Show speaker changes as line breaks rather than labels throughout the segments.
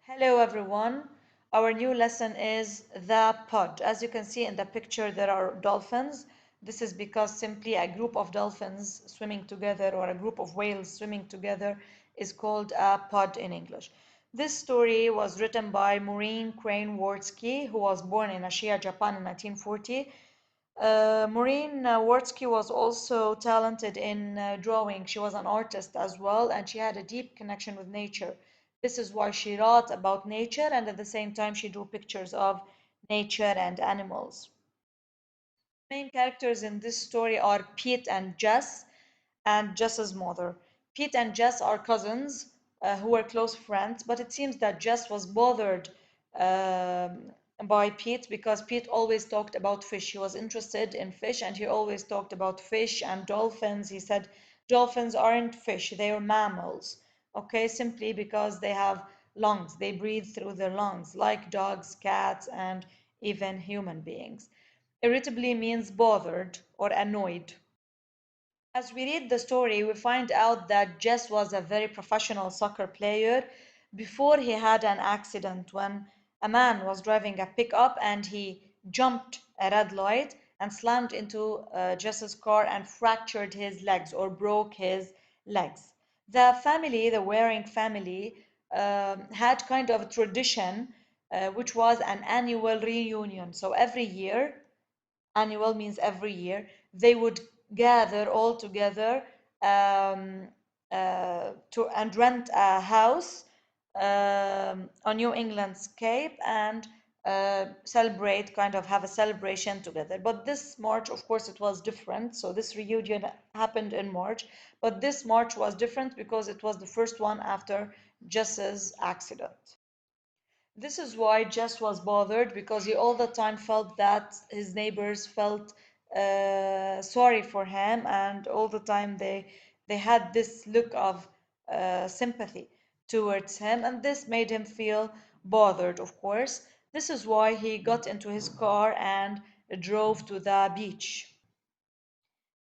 Hello everyone. Our new lesson is the pod. As you can see in the picture, there are dolphins. This is because simply a group of dolphins swimming together or a group of whales swimming together is called a pod in English. This story was written by Maureen Crane Wardsky, who was born in Ashiya, Japan in 1940. Maureen Wardsky was also talented in drawing. She was an artist as well, and she had a deep connection with nature. This is why she wrote about nature, and at the same time, she drew pictures of nature and animals. Main characters in this story are Pete and Jess's mother. Pete and Jess are cousins who were close friends, but it seems that Jess was bothered um, by Pete because Pete always talked about fish. He was interested in fish and he always talked about fish and dolphins. He said dolphins aren't fish, they are mammals. Okay, simply because they have lungs, they breathe through their lungs, like dogs, cats, and even human beings. Irritably means bothered or annoyed. As we read the story, we find out that Jess was a very professional soccer player before he had an accident when a man was driving a pickup and he jumped a red light and slammed into Jess's car and fractured his legs or broke his legs. The family, the Waring family, had kind of a tradition which was an annual reunion. So every year, annual means every year, they would gather all together um, to and rent a house on New England's Cape and celebrate, kind of have a celebration together. But this March, of course, it was different. So this reunion happened in March, but this March was different because it was the first one after Jess's accident. This is why Jess was bothered because he all the time felt that his neighbors felt sorry for him, and all the time they had this look of sympathy towards him, and this made him feel bothered. Of course, this is why he got into his car and drove to the beach.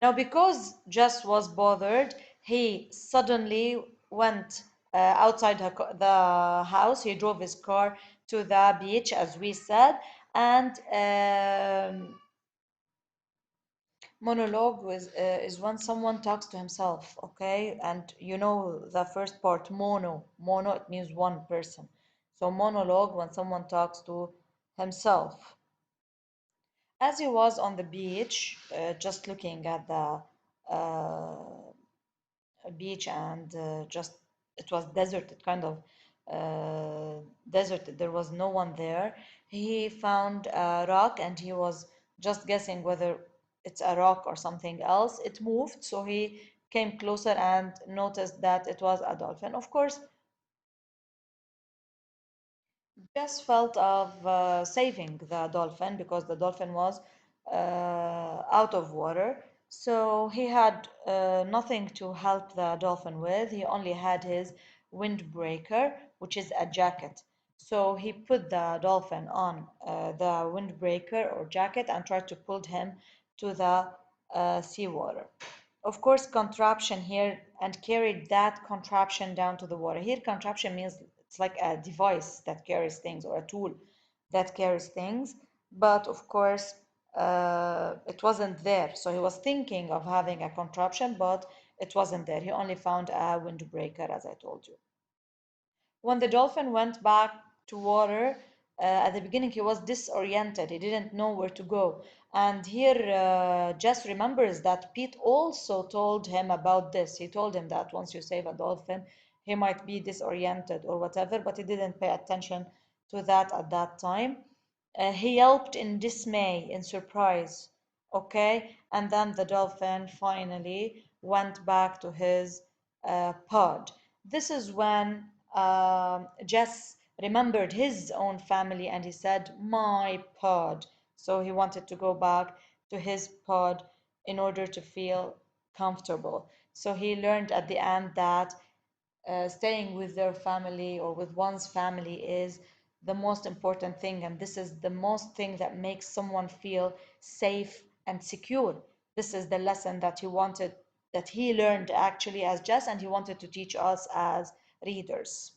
Now, because Jess was bothered, he suddenly went outside the house. He drove his car to the beach, as we said, and monologue is when someone talks to himself, okay? And you know the first part, mono, it means one person. So monologue when someone talks to himself. As he was on the beach, just looking at the beach and just it was deserted, kind of deserted. There was no one there. He found a rock and he was just guessing whether it's a rock or something else. It moved, so he came closer and noticed that it was a dolphin. Of course, just felt of saving the dolphin because the dolphin was out of water. So he had nothing to help the dolphin with. He only had his windbreaker, which is a jacket. So he put the dolphin on the windbreaker or jacket and tried to pull him to the seawater. Of course, contraption here and carried that contraption down to the water. Here, contraption means it's like a device that carries things or a tool that carries things. But of course, it wasn't there. So he was thinking of having a contraption, but it wasn't there. He only found a windbreaker, as I told you. When the dolphin went back to water, at the beginning he was disoriented. He didn't know where to go. And here Jess remembers that Pete also told him about this. He told him that once you save a dolphin, he might be disoriented or whatever, but he didn't pay attention to that at that time. He yelped in dismay, in surprise. Okay, and then the dolphin finally went back to his pod. This is when Jess remembered his own family and he said, "My pod." So he wanted to go back to his pod in order to feel comfortable. So he learned at the end that staying with their family or with one's family is the most important thing, and this is the most thing that makes someone feel safe and secure. This is the lesson that he learned actually as Jess, and he wanted to teach us as readers.